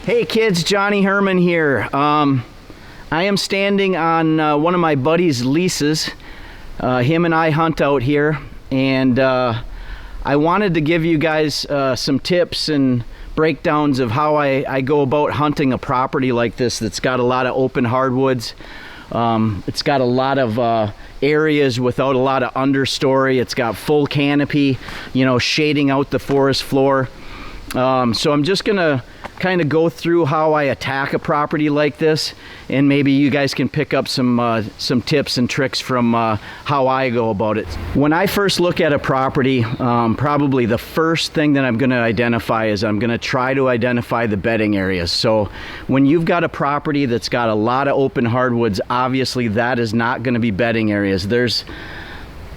Hey kids, Johnny Herrmann here. I am standing on one of my buddy's leases. Him and I hunt out here, and I wanted to give you guys some tips and breakdowns of how I go about hunting a property like this that's got a lot of open hardwoods. It's got a lot of areas without a lot of understory. It's got full canopy, you know, shading out the forest floor. So I'm just gonna kind of go through how I attack a property like this, and maybe you guys can pick up some tips and tricks from how I go about it. When I first look at a property, probably the first thing that I'm going to identify is I'm going to try to identify the bedding areas. So when you've got a property that's got a lot of open hardwoods, obviously that is not going to be bedding areas.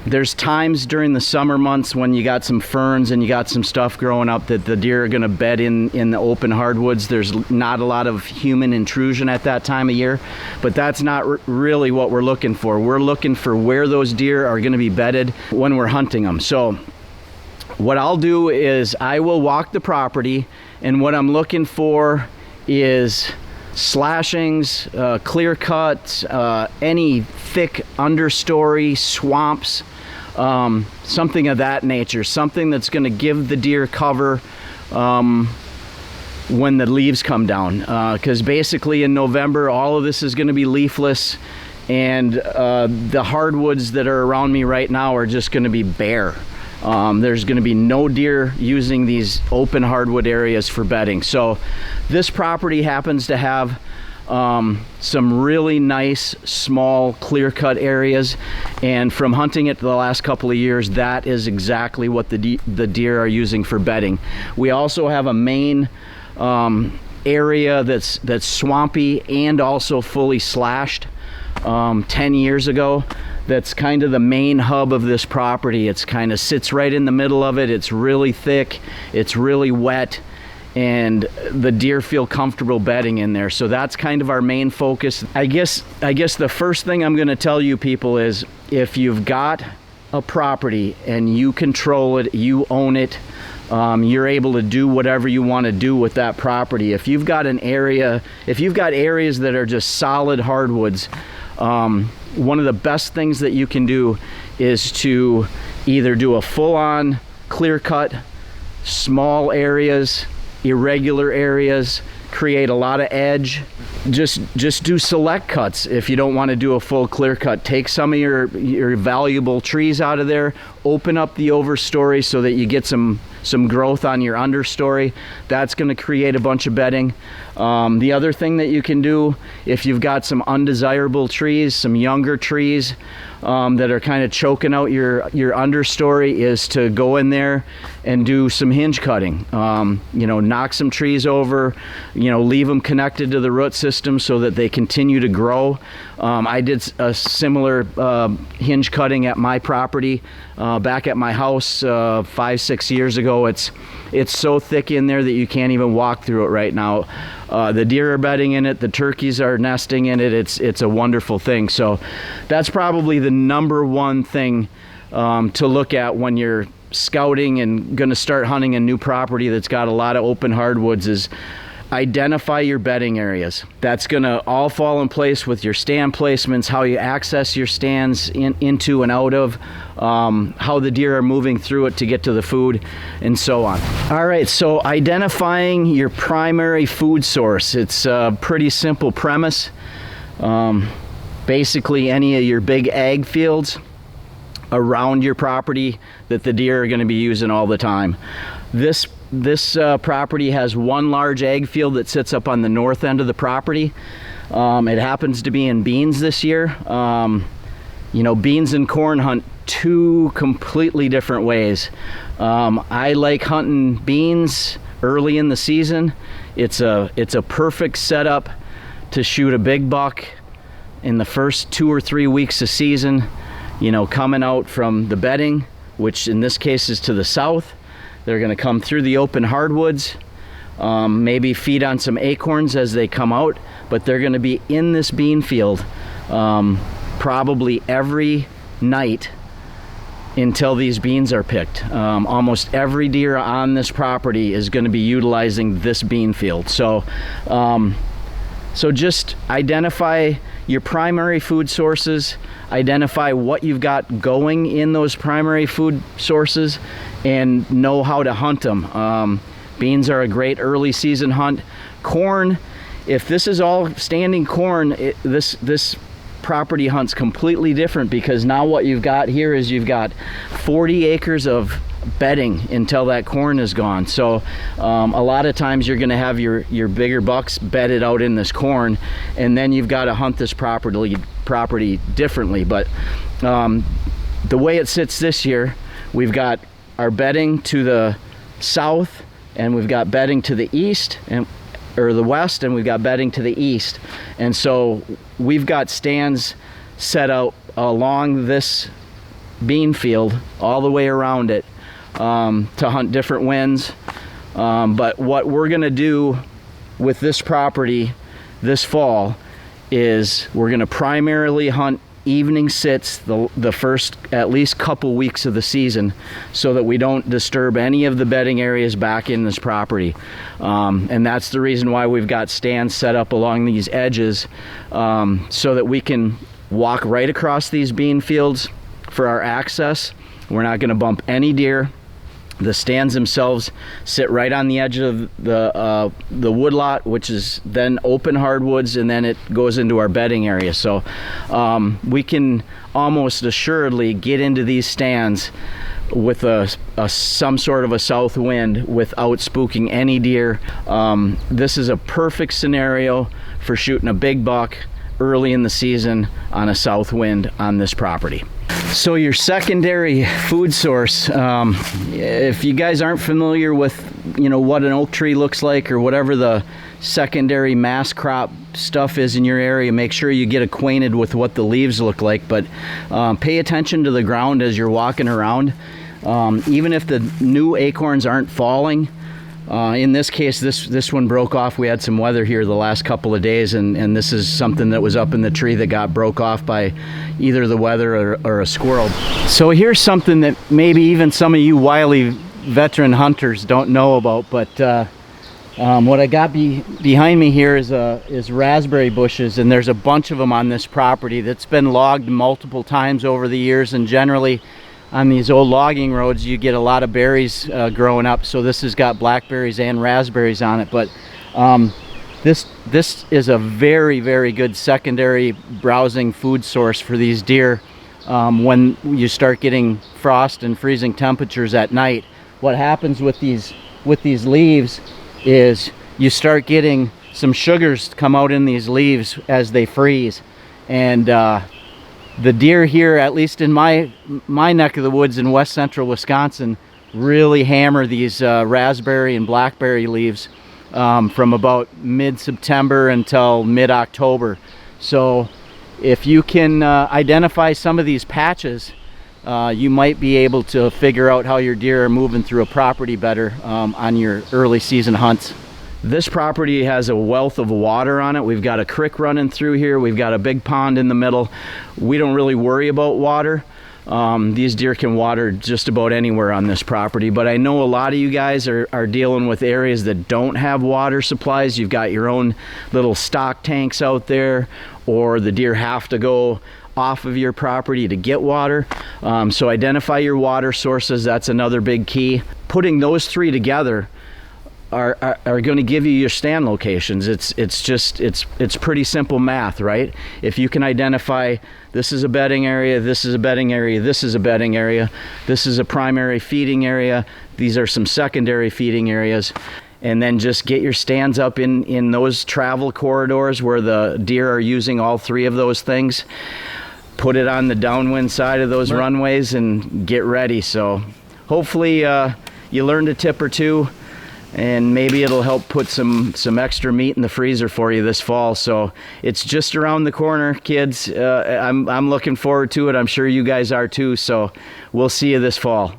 There's times during the summer months when you got some ferns and you got some stuff growing up that the deer are going to bed in the open hardwoods. There's not a lot of human intrusion at that time of year, but that's not really what we're looking for. We're looking for where those deer are going to be bedded when we're hunting them. So what I'll do is I will walk the property, and what I'm looking for is slashings, clear cuts, any thick understory, swamps, something of that nature, something that's going to give the deer cover when the leaves come down, because basically in November all of this is going to be leafless, and the hardwoods that are around me right now are just going to be bare. There's going to be no deer using these open hardwood areas for bedding. So this property happens to have some really nice small clear-cut areas, and from hunting it the last couple of years, that is exactly what the deer are using for bedding. We also have a main area that's swampy and also fully slashed 10 years ago. That's kind of the main hub of this property. It's kind of sits right in the middle of it. It's really thick, it's really wet, and the deer feel comfortable bedding in there. So that's kind of our main focus. I guess the first thing I'm going to tell you people is, if you've got a property and you control it, you own it, you're able to do whatever you want to do with that property. If you've got areas that are just solid hardwoods, one of the best things that you can do is to either do a full-on clear cut, small areas, irregular areas, create a lot of edge. Just do select cuts. If you don't want to do a full clear cut, take some of your valuable trees out of there, open up the overstory so that you get some growth on your understory. That's going to create a bunch of bedding. The other thing that you can do, if you've got some undesirable trees, some younger trees that are kind of choking out your understory, is to go in there and do some hinge cutting. You know, knock some trees over, you know, leave them connected to the root system so that they continue to grow. I did a similar hinge cutting at my property back at my house 5-6 years ago. It's so thick in there that you can't even walk through it right now. The deer are bedding in it, the turkeys are nesting in it. It's a wonderful thing. So that's probably the number one thing to look at when you're scouting and going to start hunting a new property that's got a lot of open hardwoods, is identify your bedding areas. That's going to all fall in place with your stand placements, how you access your stands into and out of, how the deer are moving through it to get to the food, and so on. All right, so identifying your primary food source. It's a pretty simple premise. Basically, any of your big ag fields around your property that the deer are going to be using all the time. This property has one large ag field that sits up on the north end of the property. It happens to be in beans this year. You know, beans and corn hunt two completely different ways. I like hunting beans early in the season. It's a perfect setup to shoot a big buck in the first 2 or 3 weeks of season, you know, coming out from the bedding, which in this case is to the south. They're going to come through the open hardwoods, maybe feed on some acorns as they come out, but they're going to be in this bean field probably every night until these beans are picked. Almost every deer on this property is going to be utilizing this bean field. So just identify your primary food sources, identify what you've got going in those primary food sources, and know how to hunt them. Beans are a great early season hunt. Corn, if this is all standing corn, this property hunt's completely different, because now what you've got here is you've got 40 acres of bedding until that corn is gone. So a lot of times you're going to have your bigger bucks bedded out in this corn, and then you've got to hunt this property differently. But the way it sits this year, we've got our bedding to the south, and we've got bedding to the east or the west, and we've got bedding to the east. And so we've got stands set out along this bean field all the way around it to hunt different winds. But what we're gonna do with this property this fall is we're gonna primarily hunt evening sits the first at least couple weeks of the season, so that we don't disturb any of the bedding areas back in this property. And that's the reason why we've got stands set up along these edges, so that we can walk right across these bean fields for our access. We're not going to bump any deer. The stands themselves sit right on the edge of the woodlot, which is then open hardwoods, and then it goes into our bedding area. So we can almost assuredly get into these stands with some sort of a south wind without spooking any deer. This is a perfect scenario for shooting a big buck early in the season on a south wind on this property. So your secondary food source, if you guys aren't familiar with what an oak tree looks like, or whatever the secondary mass crop stuff is in your area, make sure you get acquainted with what the leaves look like. But pay attention to the ground as you're walking around. Even if the new acorns aren't falling, in this case, this one broke off. We had some weather here the last couple of days, and this is something that was up in the tree that got broke off by either the weather or a squirrel. So here's something that maybe even some of you wily veteran hunters don't know about, but what I got behind me here is raspberry bushes, and there's a bunch of them on this property that's been logged multiple times over the years. And generally on these old logging roads, you get a lot of berries growing up. So this has got blackberries and raspberries on it. But this is a very, very good secondary browsing food source for these deer. When you start getting frost and freezing temperatures at night, what happens with these leaves is you start getting some sugars come out in these leaves as they freeze. And the deer here, at least in my neck of the woods in west central Wisconsin, really hammer these raspberry and blackberry leaves from about mid-September until mid-October. So if you can identify some of these patches, you might be able to figure out how your deer are moving through a property better on your early season hunts. This property has a wealth of water on it. We've got a creek running through here. We've got a big pond in the middle. We don't really worry about water. These deer can water just about anywhere on this property, but I know a lot of you guys are dealing with areas that don't have water supplies. You've got your own little stock tanks out there, or the deer have to go off of your property to get water. So identify your water sources. That's another big key. Putting those three together are going to give you your stand locations. It's pretty simple math, right? If you can identify, this is a bedding area, this is a bedding area, this is a bedding area, this is a primary feeding area, these are some secondary feeding areas, and then just get your stands up in those travel corridors where the deer are using all three of those things. Put it on the downwind side of those runways and get ready. So hopefully you learned a tip or two, and maybe it'll help put some extra meat in the freezer for you this fall. So it's just around the corner, kids. I'm looking forward to it. I'm sure you guys are too. So we'll see you this fall.